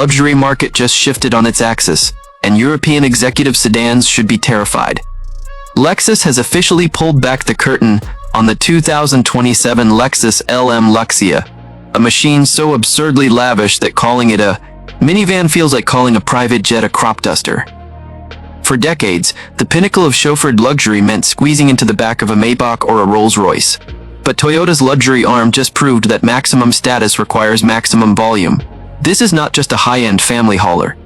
luxury market just shifted on its axis, and European executive sedans should be terrified. Lexus has officially pulled back the curtain on the 2027 Lexus LM Luxia, a machine so absurdly lavish that calling it a minivan feels like calling a private jet a crop duster. For decades, the pinnacle of chauffeured luxury meant squeezing into the back of a Maybach or a Rolls-Royce. But Toyota's luxury arm just proved that maximum status requires maximum volume. This is not just a high-end family hauler.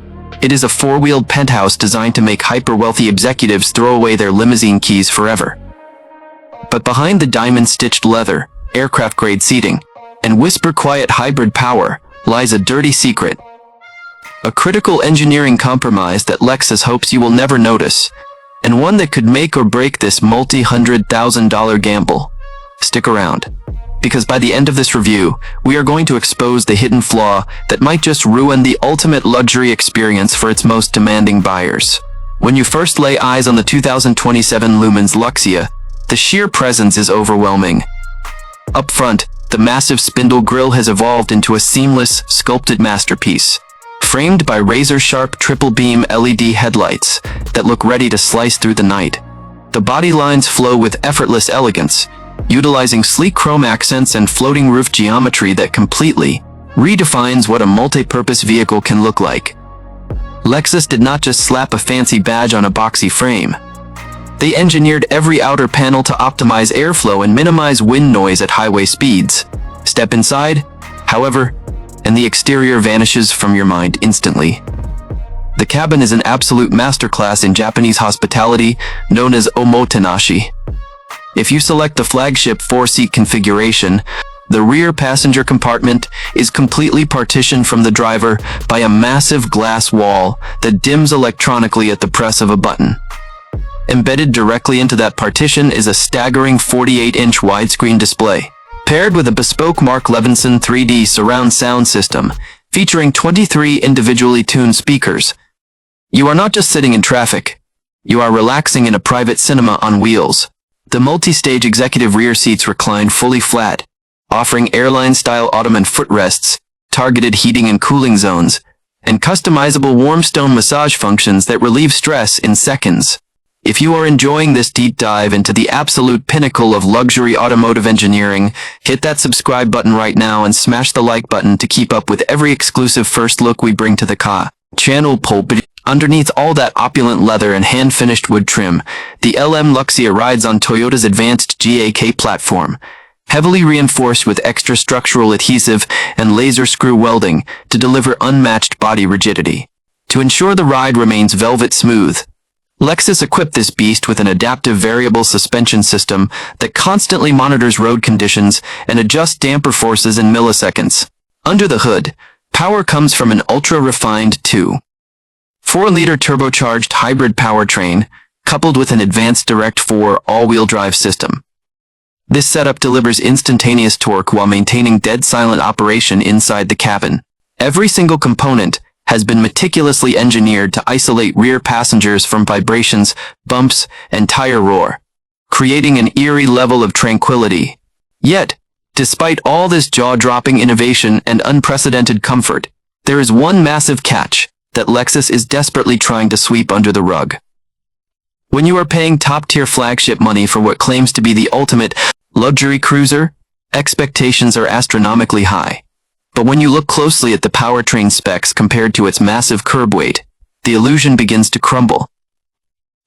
It is a four-wheeled penthouse designed to make hyper-wealthy executives throw away their limousine keys forever. But behind the diamond-stitched leather, aircraft-grade seating, and whisper-quiet hybrid power lies a dirty secret. A critical engineering compromise that Lexus hopes you will never notice, and one that could make or break this multi-$100,000 gamble. Stick around, because by the end of this review, we are going to expose the hidden flaw that might just ruin the ultimate luxury experience for its most demanding buyers. When you first lay eyes on the 2027 Lumens Luxia, the sheer presence is overwhelming. Up front, the massive spindle grille has evolved into a seamless, sculpted masterpiece, framed by razor-sharp triple-beam LED headlights that look ready to slice through the night. The body lines flow with effortless elegance, utilizing sleek chrome accents and floating roof geometry that completely redefines what a multi-purpose vehicle can look like. Lexus did not just slap a fancy badge on a boxy frame. They engineered every outer panel to optimize airflow and minimize wind noise at highway speeds. Step inside, however, and the exterior vanishes from your mind instantly. The cabin is an absolute masterclass in Japanese hospitality, known as omotenashi. If you select the flagship 4-seat configuration, the rear passenger compartment is completely partitioned from the driver by a massive glass wall that dims electronically at the press of a button. Embedded directly into that partition is a staggering 48-inch widescreen display, paired with a bespoke Mark Levinson 3D surround sound system, featuring 23 individually tuned speakers. You are not just sitting in traffic, you are relaxing in a private cinema on wheels. The multi-stage executive rear seats recline fully flat, offering airline-style Ottoman footrests, targeted heating and cooling zones, and customizable warm stone massage functions that relieve stress in seconds. If you are enjoying this deep dive into the absolute pinnacle of luxury automotive engineering, hit that subscribe button right now and smash the like button to keep up with every exclusive first look we bring to the channel. Underneath all that opulent leather and hand-finished wood trim, the LM Luxia rides on Toyota's advanced GAK platform, heavily reinforced with extra structural adhesive and laser screw welding to deliver unmatched body rigidity. To ensure the ride remains velvet smooth, Lexus equipped this beast with an adaptive variable suspension system that constantly monitors road conditions and adjusts damper forces in milliseconds. Under the hood, power comes from an ultra-refined 2.4-liter turbocharged hybrid powertrain, coupled with an advanced Direct4 all-wheel drive system. This setup delivers instantaneous torque while maintaining dead-silent operation inside the cabin. Every single component has been meticulously engineered to isolate rear passengers from vibrations, bumps, and tire roar, creating an eerie level of tranquility. Yet, despite all this jaw-dropping innovation and unprecedented comfort, there is one massive catch that Lexus is desperately trying to sweep under the rug. When you are paying top-tier flagship money for what claims to be the ultimate luxury cruiser, expectations are astronomically high. But when you look closely at the powertrain specs compared to its massive curb weight, the illusion begins to crumble.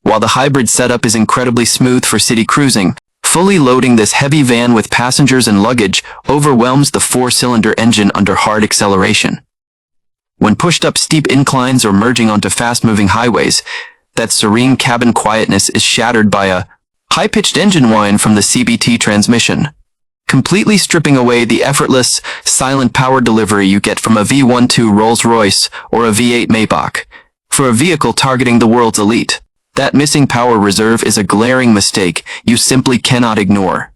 While the hybrid setup is incredibly smooth for city cruising, fully loading this heavy van with passengers and luggage overwhelms the 4-cylinder engine under hard acceleration. When pushed up steep inclines or merging onto fast-moving highways, that serene cabin quietness is shattered by a high-pitched engine whine from the CVT transmission, completely stripping away the effortless, silent power delivery you get from a V12 Rolls-Royce or a V8 Maybach. For a vehicle targeting the world's elite, that missing power reserve is a glaring mistake you simply cannot ignore.